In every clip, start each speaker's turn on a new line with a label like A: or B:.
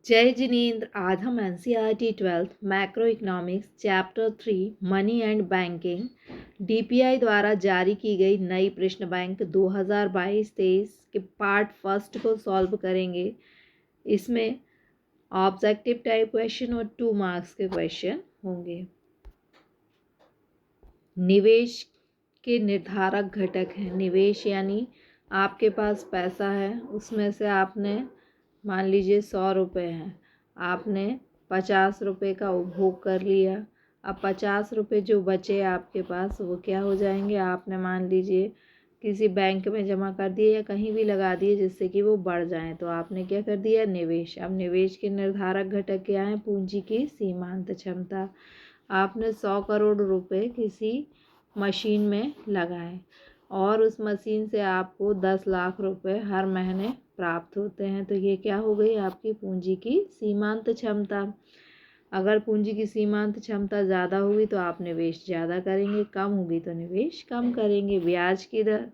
A: जय जिनेन्द्र। आज हम NCERT 12th macro economics chapter 3 money and banking DPI द्वारा जारी की गई नई प्रश्न बैंक 2022-23 के पार्ट फर्स्ट को सॉल्व करेंगे। इसमें ऑब्जेक्टिव टाइप क्वेश्चन और 2 मार्क्स के क्वेश्चन होंगे। निवेश के निर्धारक घटक हैं। निवेश यानी आपके पास पैसा है, उसमें से आपने मान लीजिए 100 रुपये हैं, आपने 50 रुपये का उपभोग कर लिया। अब 50 रुपये जो बचे आपके पास वो क्या हो जाएंगे, आपने मान लीजिए किसी बैंक में जमा कर दिए या कहीं भी लगा दिए जिससे कि वो बढ़ जाएं, तो आपने क्या कर दिया, निवेश। अब निवेश के निर्धारक घटक क्या हैं, पूंजी की सीमांत क्षमता। आपने 100 करोड़ रुपए किसी मशीन में लगाए और उस मशीन से आपको 10 लाख रुपए हर महीने प्राप्त होते हैं, तो ये क्या हो गई, आपकी पूंजी की सीमांत क्षमता। अगर पूंजी की सीमांत क्षमता ज़्यादा होगी तो आप निवेश ज़्यादा करेंगे, कम होगी तो निवेश कम करेंगे। ब्याज की दर,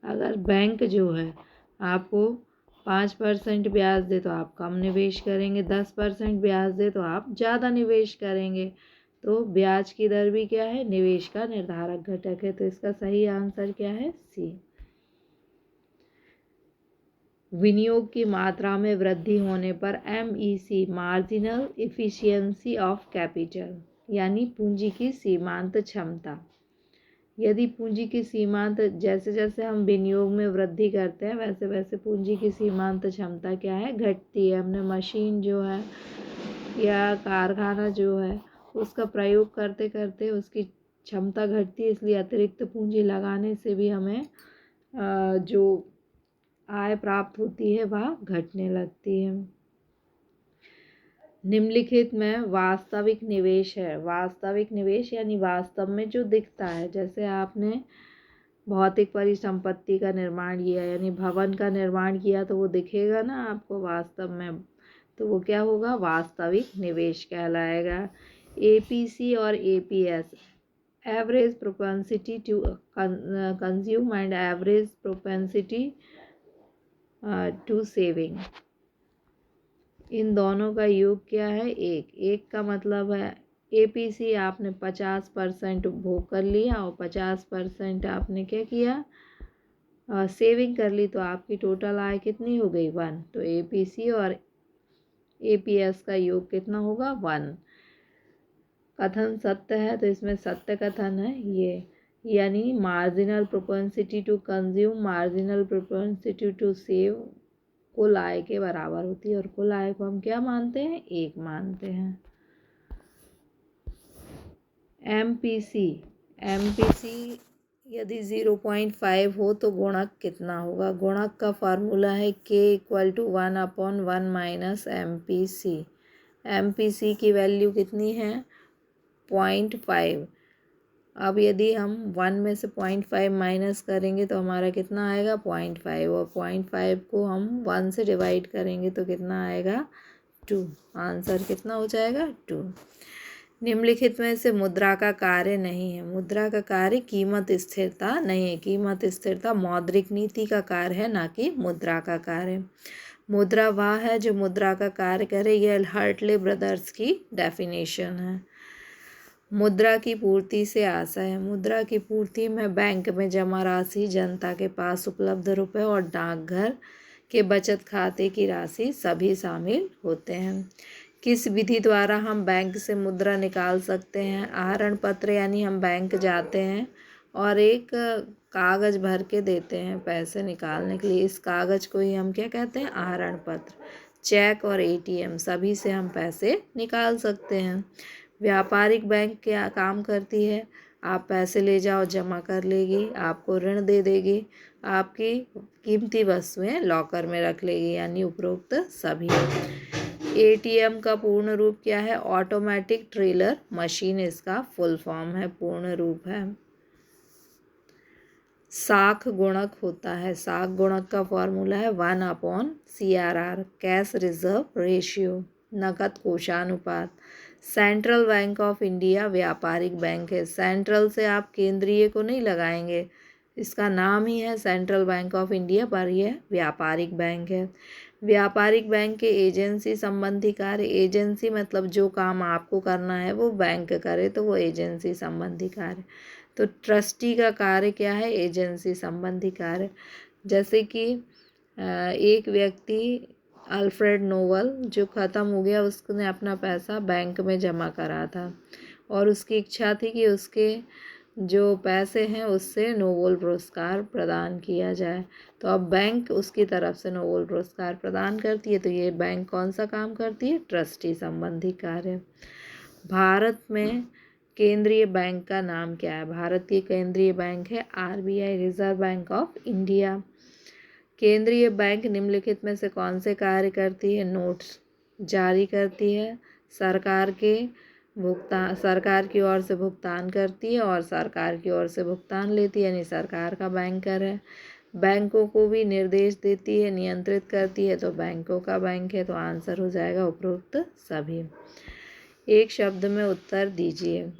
A: अगर बैंक जो है आपको 5% ब्याज दे तो आप कम निवेश करेंगे, 10% ब्याज दे तो आप ज़्यादा निवेश करेंगे। तो ब्याज की दर भी क्या है, निवेश का निर्धारक घटक है। तो इसका सही आंसर क्या है, सी। विनियोग की मात्रा में वृद्धि होने पर MEC marginal efficiency of capital यानी पूंजी की सीमांत क्षमता। यदि पूंजी की सीमांत, जैसे जैसे हम विनियोग में वृद्धि करते हैं वैसे वैसे पूंजी की सीमांत क्षमता क्या है, घटती है। हमने मशीन जो है या कारखाना जो है उसका प्रयोग करते करते उसकी क्षमता घटती है, इसलिए अतिरिक्त पूंजी लगाने से भी हमें जो आय प्राप्त होती है वह घटने लगती है। निम्नलिखित में वास्तविक निवेश है। वास्तविक निवेश यानी वास्तव में जो दिखता है, जैसे आपने भौतिक परिसंपत्ति का निर्माण किया यानी भवन का निर्माण किया तो वो दिखेगा ना आपको वास्तव में, तो वो क्या होगा, वास्तविक निवेश कहलाएगा। APC और APS average propensity to consume and average propensity to saving, इन दोनों का योग क्या है, एक। एक का मतलब है APC आपने 50% उपभोग कर लिया और 50% आपने क्या किया, सेविंग कर ली, तो आपकी टोटल आय कितनी हो गई, 1। तो APC और APS का योग कितना होगा, 1। कथन सत्य है तो इसमें सत्य कथन है ये, यानी marginal propensity to consume marginal propensity to save कुल आय के बराबर होती है, और कुल आय को हम क्या मानते हैं, 1 मानते हैं। MPC यदि 0.5 हो तो गुणक कितना होगा। गुणक का फार्मूला है K = 1/1 - MPC। MPC की वैल्यू कितनी है, 0.5। अब यदि हम 1 में से 0.5 माइनस करेंगे तो हमारा कितना आएगा, 0.5, और 0.5 को हम 1 से डिवाइड करेंगे तो कितना आएगा, 2। आंसर कितना हो जाएगा, 2। निम्नलिखित में से मुद्रा का कार्य नहीं है। मुद्रा का कार्य कीमत स्थिरता नहीं है। कीमत स्थिरता मौद्रिक नीति का कार्य है, ना कि मुद्रा का कार्य। मुद्रा वह है जो मुद्रा का कार्य करे, यह हर्टले ब्रदर्स की डेफिनेशन है। मुद्रा की पूर्ति से आशा है। मुद्रा की पूर्ति में बैंक में जमा राशि, जनता के पास उपलब्ध रुपए और डाकघर के बचत खाते की राशि सभी शामिल होते हैं। किस विधि द्वारा हम बैंक से मुद्रा निकाल सकते हैं। आहरण पत्र यानी हम बैंक जाते हैं और एक कागज़ भर के देते हैं पैसे निकालने के लिए, इस कागज़ को ही हम क्या कहते हैं, आहरण पत्र। चेक और ATM सभी से हम पैसे निकाल सकते हैं। व्यापारिक बैंक क्या काम करती है, आप पैसे ले जाओ जमा कर लेगी, आपको ऋण दे देगी, आपकी कीमती वस्तुएं लॉकर में रख लेगी, यानी उपरोक्त सभी। ATM का पूर्ण रूप क्या है, ऑटोमेटिक टेलर मशीन इसका फुल फॉर्म है, पूर्ण रूप है। साख गुणक होता है। साख गुणक का फॉर्मूला है 1/CRR, कैश रिजर्व रेशियो, नकद कोषानुपात। सेंट्रल बैंक ऑफ इंडिया व्यापारिक बैंक है। सेंट्रल से आप केंद्रीय को नहीं लगाएंगे, इसका नाम ही है सेंट्रल बैंक ऑफ इंडिया, पर यह व्यापारिक बैंक है। व्यापारिक बैंक के एजेंसी संबंधी कार्य, एजेंसी मतलब जो काम आपको करना है वो बैंक करे तो वो एजेंसी संबंधी कार्य। तो ट्रस्टी का कार्य क्या है? एजेंसी संबंधी कार्य। जैसे कि एक व्यक्ति अल्फ्रेड नोबल जो ख़त्म हो गया, उसने अपना पैसा बैंक में जमा करा था और उसकी इच्छा थी कि उसके जो पैसे हैं उससे नोबेल पुरस्कार प्रदान किया जाए। तो अब बैंक उसकी तरफ से नोबेल पुरस्कार प्रदान करती है। तो ये बैंक कौन सा काम करती है? ट्रस्टी संबंधी कार्य। भारत में केंद्रीय बैंक का नाम क्या है? भारत की केंद्रीय बैंक है RBI, reserve bank of India. केंद्रीय बैंक निम्नलिखित में से कौन से कार्य करती है? नोट्स जारी करती है, सरकार की ओर से भुगतान करती है और सरकार की ओर से भुगतान लेती है, यानी सरकार का बैंकर है। बैंकों को भी निर्देश देती है, नियंत्रित करती है, तो बैंकों का बैंक है। तो आंसर हो जाएगा उपरोक्त सभी। एक शब्द में उत्तर दीजिए।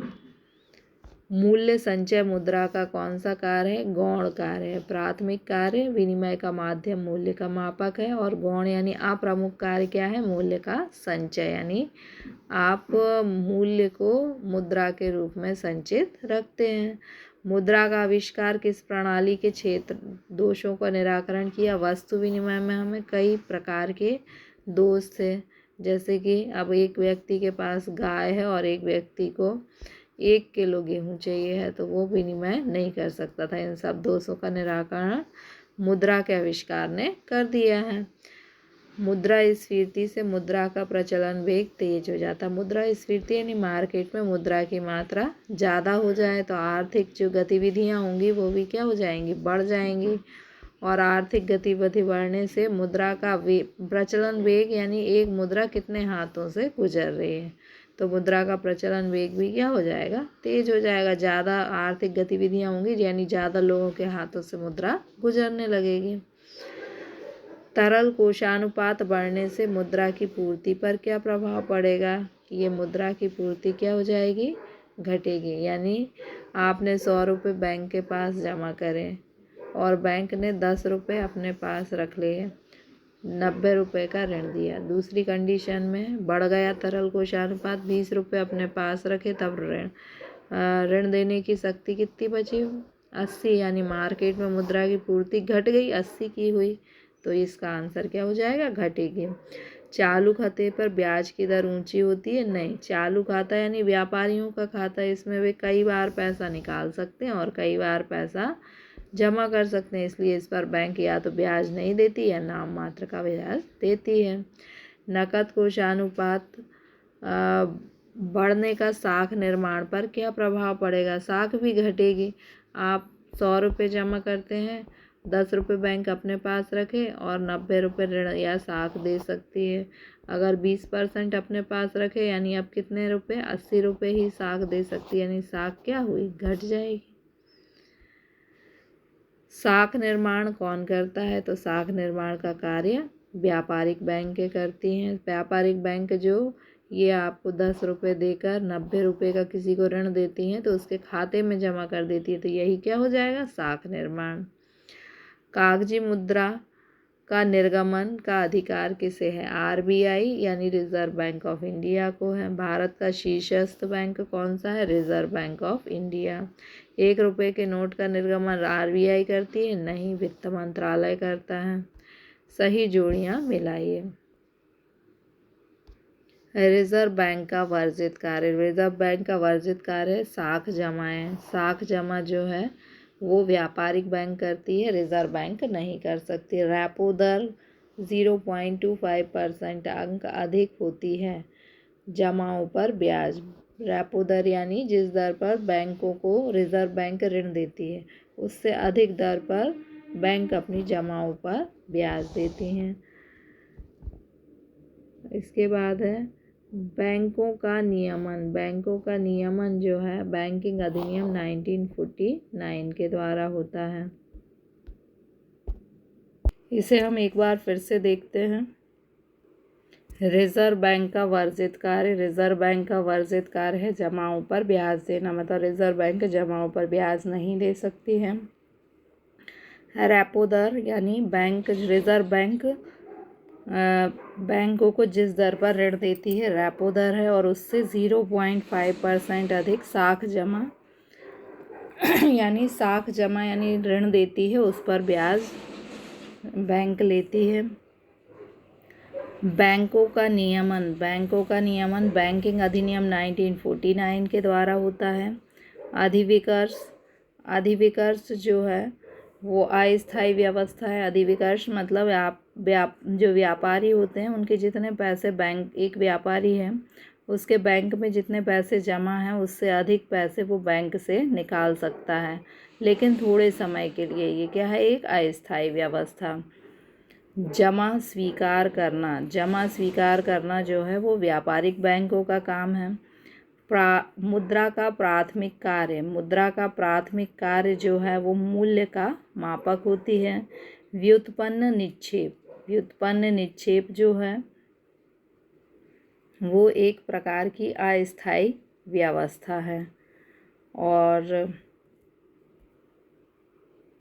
A: मूल्य संचय मुद्रा का कौन सा कार्य है? गौण कार्य है। प्राथमिक कार्य विनिमय का माध्यम मूल्य का मापक है और गौण यानी अप्रमुख कार्य क्या है? मूल्य का संचय, यानी आप मूल्य को मुद्रा के रूप में संचित रखते हैं। मुद्रा का आविष्कार किस प्रणाली के क्षेत्र दोषों का निराकरण किया? वस्तु विनिमय में हमें कई प्रकार के दोष थे, जैसे कि अब एक व्यक्ति के पास गाय है और एक व्यक्ति को 1 किलो गेहूँ चाहिए है, तो वो विनिमय नहीं कर सकता था। इन सब दोषों का निराकरण मुद्रा के आविष्कार ने कर दिया है। मुद्रास्फीति से मुद्रा का प्रचलन वेग तेज हो जाता है। मुद्रास्फीति यानी मार्केट में मुद्रा की मात्रा ज़्यादा हो जाए तो आर्थिक जो गतिविधियाँ होंगी वो भी क्या हो जाएंगी? बढ़ जाएंगी। और आर्थिक गतिविधि बढ़ने से मुद्रा का प्रचलन वेग यानी एक मुद्रा कितने हाथों से गुजर रही है, तो मुद्रा का प्रचलन वेग भी क्या हो जाएगा? तेज हो जाएगा। ज़्यादा आर्थिक गतिविधियाँ होंगी यानी ज़्यादा लोगों के हाथों से मुद्रा गुजरने लगेगी। तरल कोषानुपात बढ़ने से मुद्रा की पूर्ति पर क्या प्रभाव पड़ेगा? कि ये मुद्रा की पूर्ति क्या हो जाएगी? घटेगी। यानी आपने 100 रुपये बैंक के पास जमा करें और बैंक ने 10 रुपये अपने पास रख लिए, 90 रुपये का ऋण दिया। दूसरी कंडीशन में बढ़ गया तरल कोषानुपात, 20 रुपये अपने पास रखे, तब ऋण देने की शक्ति कितनी बची? 80, यानी मार्केट में मुद्रा की पूर्ति घट गई, 80 की हुई, तो इसका आंसर क्या हो जाएगा? घटेगी। चालू खाते पर ब्याज की दर ऊंची होती है? नहीं। चालू खाता यानी व्यापारियों का खाता, इसमें वे कई बार पैसा निकाल सकते हैं और कई बार पैसा जमा कर सकते हैं, इसलिए इस पर बैंक या तो ब्याज नहीं देती या नाम मात्र का ब्याज देती है। नकद कोषानुपात बढ़ने का साख निर्माण पर क्या प्रभाव पड़ेगा? साख भी घटेगी। आप 100 रुपये जमा करते हैं, 10 रुपये बैंक अपने पास रखे और 90 रुपये ऋण या साख दे सकती है। अगर 20% अपने पास रखे यानी अब कितने रुपये? 80 रुपये ही साख दे सकती है, यानी साख क्या हुई? घट जाएगी। साख निर्माण कौन करता है? तो साख निर्माण का कार्य व्यापारिक बैंक करती हैं। व्यापारिक बैंक जो ये आपको 10 रुपये देकर 90 रुपये का किसी को ऋण देती हैं तो उसके खाते में जमा कर देती है, तो यही क्या हो जाएगा? साख निर्माण। कागजी मुद्रा का निर्गमन का अधिकार किसे है? आरबीआई यानी रिजर्व बैंक ऑफ इंडिया को है। भारत का शीर्षस्थ बैंक कौन सा है? Reserve bank of India. 1 रुपये के नोट का निर्गमन आरबीआई करती है? नहीं, वित्त मंत्रालय करता है। सही जोड़ियां मिलाइए। रिजर्व बैंक का वर्जित कार्य, रिजर्व बैंक का वर्जित कार्य साख जमा है। साख जमा जो है वो व्यापारिक बैंक करती है, रिजर्व बैंक नहीं कर सकती। रेपो दर 0.25% अंक अधिक होती है जमाओं पर ब्याज। रेपो दर यानी जिस दर पर बैंकों को रिजर्व बैंक ऋण देती है उससे अधिक दर पर बैंक अपनी जमाओं पर ब्याज देती हैं। इसके बाद है बैंकों का नियमन। बैंकों का नियमन जो है बैंकिंग अधिनियम 1949 के द्वारा होता है। इसे हम एक बार फिर से देखते हैं। रिजर्व बैंक का वर्जित कार्य, रिजर्व बैंक का वर्जित कार्य है जमाओं पर ब्याज देना, मतलब रिजर्व बैंक जमाओं पर ब्याज नहीं दे सकती है। रेपो दर यानी रिजर्व बैंक बैंकों को जिस दर पर ऋण देती है रेपो दर है, और उससे 0.5% अधिक साख जमा यानी ऋण देती है, उस पर ब्याज बैंक लेती है। बैंकों का नियमन बैंकिंग अधिनियम 1949 के द्वारा होता है। अधिविकर्ष जो है वो अस्थायी व्यवस्था है। अधिविकर्ष मतलब जो व्यापारी होते हैं उनके जितने पैसे एक व्यापारी है उसके बैंक में जितने पैसे जमा हैं उससे अधिक पैसे वो बैंक से निकाल सकता है, लेकिन थोड़े समय के लिए। ये क्या है? एक अस्थायी व्यवस्था। जमा स्वीकार करना जो है वो व्यापारिक बैंकों का काम है। मुद्रा का प्राथमिक कार्य जो है वो मूल्य का मापक होती है। व्युत्पन्न निक्षेप जो है वो एक प्रकार की अस्थायी व्यवस्था है। और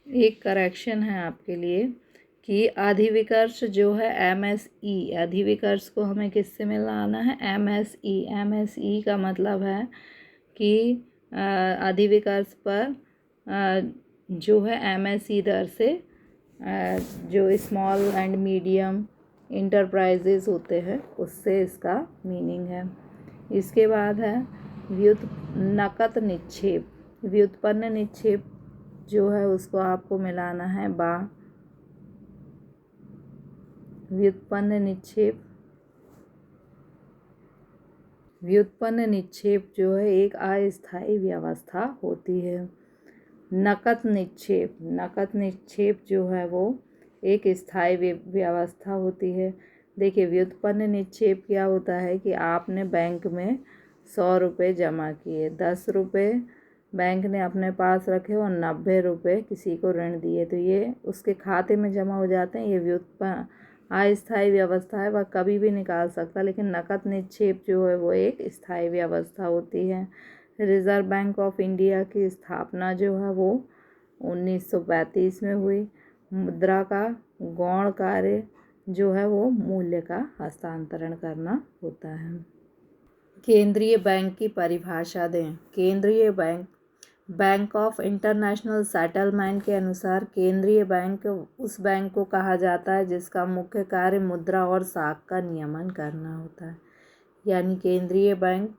A: एक करेक्शन है आपके लिए कि अधिविकर्ष जो है MSE, अधिविकर्ष को हमें किससे मिलाना है? MSE का मतलब है कि अधिविकर्ष पर जो है MSE दर से जो स्मॉल एंड मीडियम इंटरप्राइजेज होते हैं उससे इसका मीनिंग है। इसके बाद है व्युत्पन्न निक्षेप जो है उसको आपको मिलाना है व्युत्पन्न निक्षेप जो है एक अस्थायी व्यवस्था होती है। नकद निक्षेप जो है वो एक स्थायी व्यवस्था होती है। देखिए, व्युत्पन्न निक्षेप क्या होता है कि आपने बैंक में 100 रुपये जमा किए, 10 रुपये बैंक ने अपने पास रखे और 90 रुपये किसी को ऋण दिए, तो ये उसके खाते में जमा हो जाते हैं। ये व्युत्पन्न अस्थायी व्यवस्था है, वह कभी भी निकाल सकता, लेकिन नकद निक्षेप जो है वो एक स्थायी व्यवस्था होती है। रिजर्व बैंक ऑफ इंडिया की स्थापना जो है वो 1935 में हुई। मुद्रा का गौण कार्य जो है वो मूल्य का हस्तांतरण करना होता है। केंद्रीय बैंक की परिभाषा दें। केंद्रीय बैंक ऑफ इंटरनेशनल सेटलमेंट के अनुसार केंद्रीय बैंक उस बैंक को कहा जाता है जिसका मुख्य कार्य मुद्रा और साख का नियमन करना होता है। यानी केंद्रीय बैंक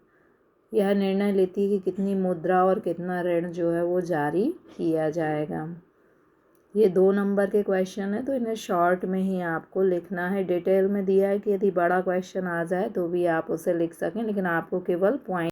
A: यह निर्णय लेती है कि कितनी मुद्रा और कितना ऋण जो है वो जारी किया जाएगा। ये 2 नंबर के क्वेश्चन है, तो इन्हें शॉर्ट में ही आपको लिखना है। डिटेल में दिया है कि यदि बड़ा क्वेश्चन आ जाए तो भी आप उसे लिख सकें, लेकिन आपको केवल पॉइंट